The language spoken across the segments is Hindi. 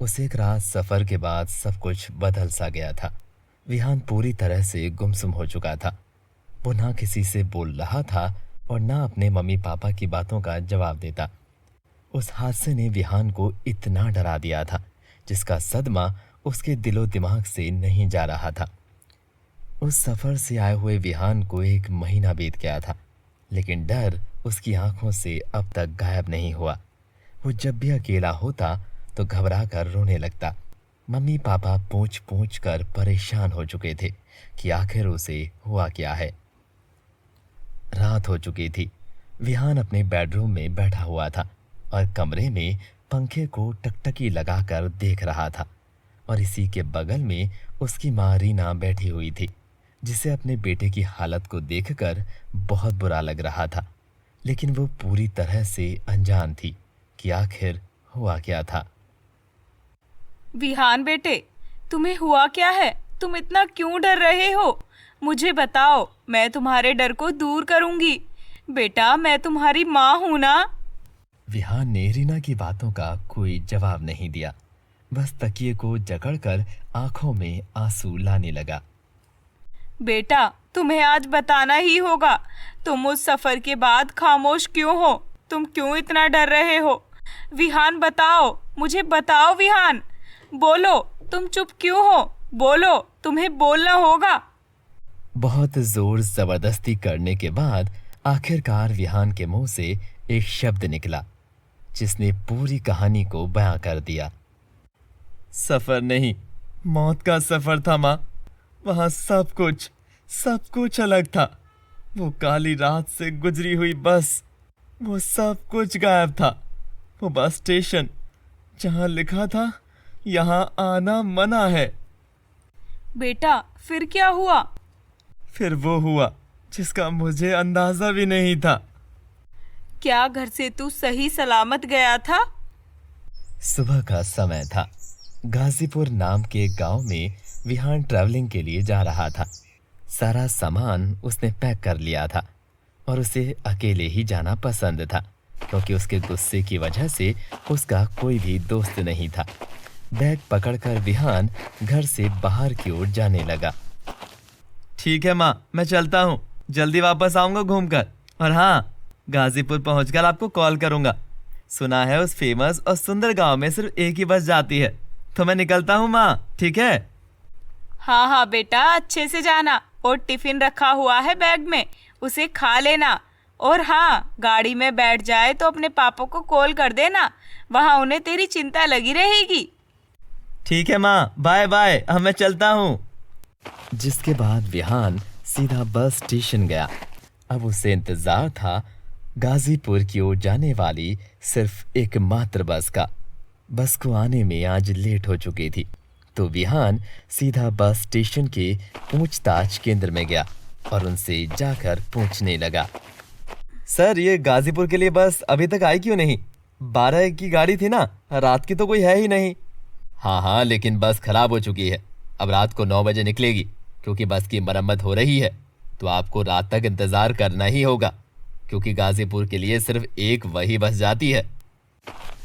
उस एक रात सफर के बाद सब कुछ बदल सा गया था। विहान पूरी तरह से गुमसुम हो चुका था। वो ना किसी से बोल रहा था और ना अपने मम्मी पापा की बातों का जवाब देता। उस हादसे ने विहान को इतना डरा दिया था जिसका सदमा उसके दिलो दिमाग से नहीं जा रहा था। उस सफर से आए हुए विहान को एक महीना बीत गया था, लेकिन डर उसकी आंखों से अब तक गायब नहीं हुआ। वो जब भी अकेला होता तो घबरा कर रोने लगता। मम्मी पापा पूछ पूछ कर परेशान हो चुके थे कि आखिर उसे हुआ क्या है। रात हो चुकी थी। विहान अपने बेडरूम में बैठा हुआ था और कमरे में पंखे को टकटकी लगाकर देख रहा था। और इसी के बगल में उसकी माँ रीना बैठी हुई थी, जिसे अपने बेटे की हालत को देखकर बहुत बुरा लग रहा था, लेकिन वो पूरी तरह से अनजान थी कि आखिर हुआ क्या था। विहान बेटे, तुम्हें हुआ क्या है? तुम इतना क्यों डर रहे हो? मुझे बताओ, मैं तुम्हारे डर को दूर करूंगी। बेटा, मैं तुम्हारी माँ हूं ना। विहान ने रीना की बातों का कोई जवाब नहीं दिया, बस तकिए को जकड़कर आंखों में आंसू लाने लगा। बेटा, तुम्हें आज बताना ही होगा। तुम उस सफर के बाद खामोश क्यों हो? तुम क्यों इतना डर रहे हो? विहान बताओ, मुझे बताओ विहान। बोलो, तुम चुप क्यों हो? बोलो, तुम्हें बोलना होगा। बहुत जोर जबरदस्ती करने के बाद आखिरकार विहान के मुंह से एक शब्द निकला जिसने पूरी कहानी को बयां कर दिया। सफर नहीं, मौत का सफर था माँ। वहां सब कुछ अलग था। वो काली रात से गुजरी हुई बस, वो सब कुछ गायब था। वो बस स्टेशन जहां लिखा था यहाँ आना मना है। बेटा, फिर क्या हुआ? फिर वो हुआ जिसका मुझे अंदाजा भी नहीं था। क्या घर से तू सही सलामत गया था? सुबह का समय था। गाजीपुर नाम के गांव में विहान ट्रैवलिंग के लिए जा रहा था। सारा सामान उसने पैक कर लिया था और उसे अकेले ही जाना पसंद था, क्योंकि उसके गुस्से की वजह से उसका कोई भी दोस्त नहीं था। बैग पकड़कर विहान घर से बाहर की ओर जाने लगा। ठीक है माँ, मैं चलता हूँ। जल्दी वापस आऊंगा घूमकर। और हाँ, गाजीपुर पहुंचकर आपको कॉल करूंगा। सुना है उस फेमस और सुंदर गांव में सिर्फ एक ही बस जाती है। तो मैं निकलता हूँ माँ, ठीक है? हाँ हाँ बेटा, अच्छे से जाना। और टिफिन रखा हुआ है बैग में, उसे खा लेना। और हाँ, गाड़ी में बैठ जाए तो अपने पापा को कॉल कर देना, वहाँ उन्हें तेरी चिंता लगी रहेगी। ठीक है माँ, बाय बाय, अब मैं चलता हूँ। जिसके बाद विहान सीधा बस स्टेशन गया। अब उसे इंतजार था गाजीपुर की ओर जाने वाली सिर्फ एकमात्र बस का। बस को आने में आज लेट हो चुकी थी, तो विहान सीधा बस स्टेशन के पूछताछ केंद्र में गया और उनसे जाकर पूछने लगा। सर, ये गाजीपुर के लिए बस अभी तक आई क्यों नहीं? 12 की गाड़ी थी ना, रात की तो कोई है ही नहीं। हाँ हाँ, लेकिन बस खराब हो चुकी है। अब रात को 9 बजे निकलेगी, क्योंकि बस की मरम्मत हो रही है। तो आपको रात तक इंतजार करना ही होगा, क्योंकि गाजीपुर के लिए सिर्फ एक वही बस जाती है।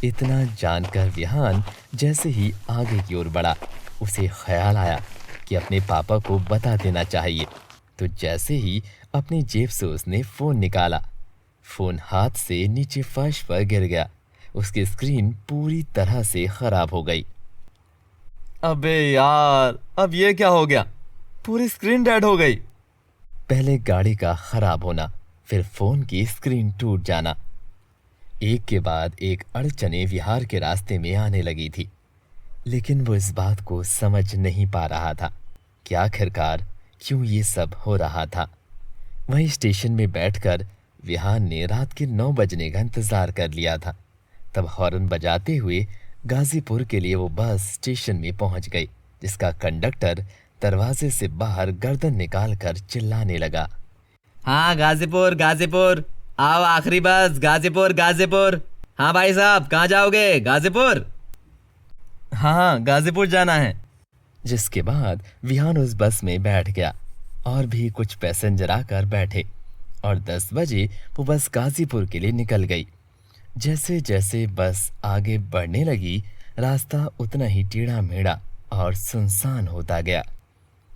इतना जानकर विहान जैसे ही आगे की ओर बढ़ा, उसे ख्याल आया कि अपने पापा को बता देना चाहिए। तो जैसे ही अपनी जेब से उसने फोन निकाला, फोन हाथ से नीचे फर्श पर गिर गया। उसकी स्क्रीन पूरी तरह से खराब हो गई। अबे यार, अब ये क्या हो गया? पूरी स्क्रीन डेड हो गई। पहले गाड़ी का खराब होना, फिर फोन की स्क्रीन टूट जाना। एक के बाद एक अड़चने विहार के रास्ते में आने लगी थी, लेकिन वो इस बात को समझ नहीं पा रहा था कि आखिरकार क्यों ये सब हो रहा था। वहीं स्टेशन में बैठकर विहान ने रात के 9 बजने का इंतजार कर लिया था। तब हॉर्न बजाते हुए गाजीपुर के लिए वो बस स्टेशन में पहुंच गई, जिसका कंडक्टर दरवाजे से बाहर गर्दन निकालकर चिल्लाने लगा। हाँ, गाजीपुर गाजीपुर, आओ, आखिरी बस, गाजीपुर गाजीपुर। हाँ भाई साहब, कहाँ जाओगे? गाजीपुर? हाँ, गाजीपुर जाना है। जिसके बाद विहान उस बस में बैठ गया और भी कुछ पैसेंजर आकर बैठे और 10 बजे वो बस गाजीपुर के लिए निकल गई। जैसे जैसे बस आगे बढ़ने लगी, रास्ता उतना ही टेढ़ा मेढ़ा और सुनसान होता गया।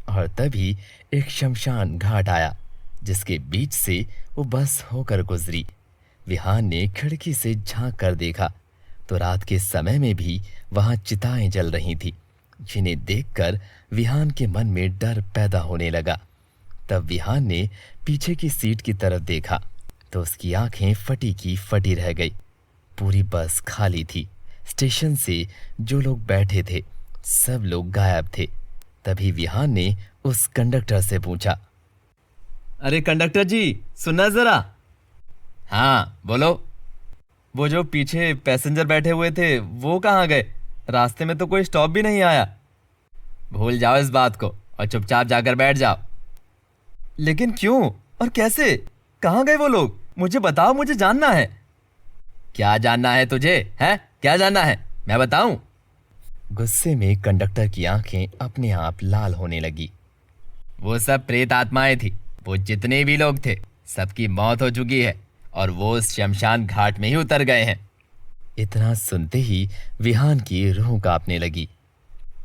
और तभी एक शमशान घाट आया जिसके बीच से वो बस होकर गुजरी। विहान ने खिड़की से झांक कर देखा तो रात के समय में भी वहां चिताएं जल रही थी, जिन्हें देखकर विहान के मन में डर पैदा होने लगा। तब विहान ने पीछे की सीट की तरफ देखा तो उसकी आंखें फटी की फटी रह गई। पूरी बस खाली थी। स्टेशन से जो लोग बैठे थे सब लोग गायब थे। तभी विहान ने उस कंडक्टर से पूछा, अरे कंडक्टर जी, सुनना जरा। हाँ बोलो। वो जो पीछे पैसेंजर बैठे हुए थे वो कहाँ गए? रास्ते में तो कोई स्टॉप भी नहीं आया। भूल जाओ इस बात को और चुपचाप जाकर बैठ जाओ। लेकिन क्यों और कैसे? कहाँ गए वो लोग? मुझे बताओ, मुझे जानना है। क्या जानना है तुझे? हैं? क्या जानना है? मैं बताऊं? गुस्से में कंडक्टर की आंखें अपने आप लाल होने लगी। वो सब प्रेत आत्माएं थी। वो जितने भी लोग थे सबकी मौत हो चुकी है और वो उस शमशान घाट में ही उतर गए हैं। इतना सुनते ही विहान की रूह कांपने लगी।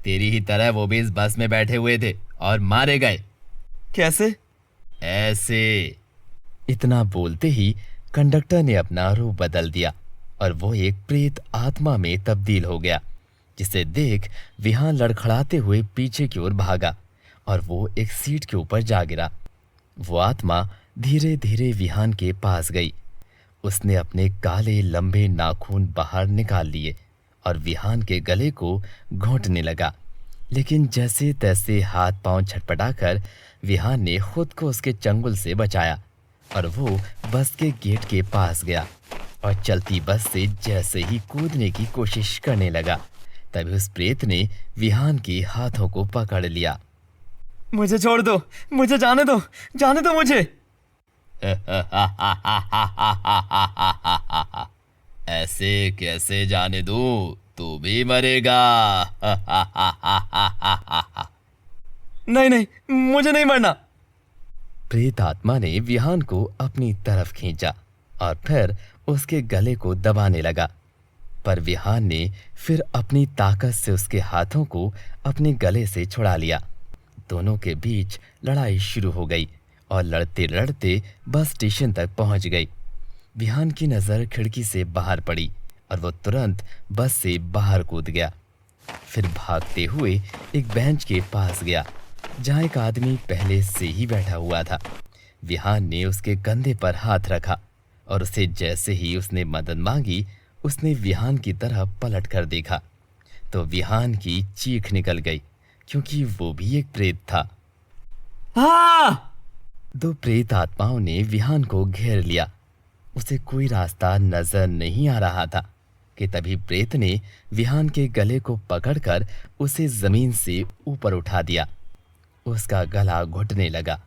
तेरी ही तरह वो भी इस बस में बैठे हुए थे और मारे गए। कैसे? ऐसे। इतना बोलते ही कंडक्टर ने अपना रूप बदल दिया और वो एक प्रेत आत्मा में तब्दील हो गया, जिसे देख विहान लड़खड़ाते हुए पीछे की ओर भागा और वो एक सीट के ऊपर जा गिरा। वो आत्मा धीरे धीरे विहान के पास गई। उसने अपने काले लंबे नाखून बाहर निकाल लिए और विहान के गले को घोंटने लगा। लेकिन जैसे तैसे हाथ पांव छटपटाकर विहान ने खुद को उसके चंगुल से बचाया और वो बस के गेट के पास गया और चलती बस से जैसे ही कूदने की कोशिश करने लगा, तभी उस प्रेत ने विहान के हाथों को पकड़ लिया। मुझे छोड़ दो, मुझे जाने दो मुझे। ऐसे कैसे जाने दूं? तू भी मरेगा। नहीं, मुझे नहीं मरना। प्रेत आत्मा ने विहान को अपनी तरफ खींचा और फिर उसके गले को दबाने लगा, पर विहान ने फिर अपनी ताकत से उसके हाथों को अपने गले से छुड़ा लिया। दोनों के बीच लड़ाई शुरू हो गई और लड़ते लड़ते बस स्टेशन तक पहुंच गई। विहान की नज़र खिड़की से बाहर पड़ी और वो तुरंत बस से बाहर कूद गया। फिर भागते हुए एक बेंच के पास गया जहाँ एक आदमी पहले से ही बैठा हुआ था। विहान ने उसके कंधे पर हाथ रखा और उसे जैसे ही उसने मदद मांगी, उसने विहान की तरफ पलट कर देखा तो विहान की चीख निकल गई, क्योंकि वो भी एक प्रेत था। हाँ! दो प्रेत आत्माओं ने विहान को घेर लिया। उसे कोई रास्ता नजर नहीं आ रहा था कि तभी प्रेत ने विहान के गले को पकड़कर उसे जमीन से ऊपर उठा दिया। उसका गला घुटने लगा।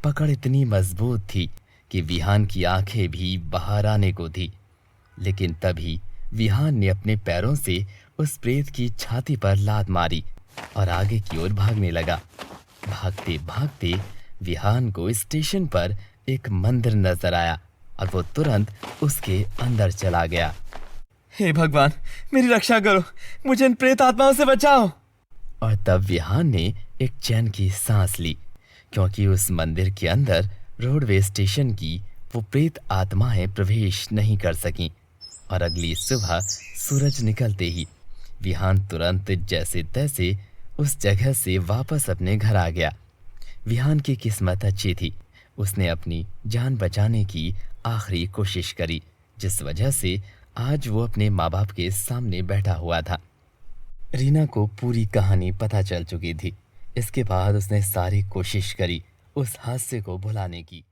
पकड़ इतनी मजबूत थी कि विहान की आंखें भी बाहर आने को थी। लेकिन तभी विहान ने अपने पैरों से उस प्रेत की छाती पर लात मारी और आगे की ओर भागने लगा। भागते भागते विहान को स्टेशन पर एक मंदिर नजर आया और वो तुरंत उसके अंदर चला गया। हे भगवान, मेरी रक्षा करो, मुझे इन प्रेत आत्माओं से बचाओ। और तब विहान ने एक चैन की सांस ली, क्योंकि उस मंदिर के अंदर रोडवे स्टेशन की वो प्रेत आत्माएं प्रवेश नहीं कर सकीं। और अगली सुबह सूरज निकलते ही विहान तुरंत जैसे तैसे उस जगह से वापस अपने घर आ गया। विहान की किस्मत अच्छी थी। उसने अपनी जान बचाने की आखिरी कोशिश करी, जिस वजह से आज वो अपने माँ बाप के सामने बैठा हुआ था। रीना को पूरी कहानी पता चल चुकी थी। इसके बाद उसने सारी कोशिश करी उस हादसे को भुलाने की।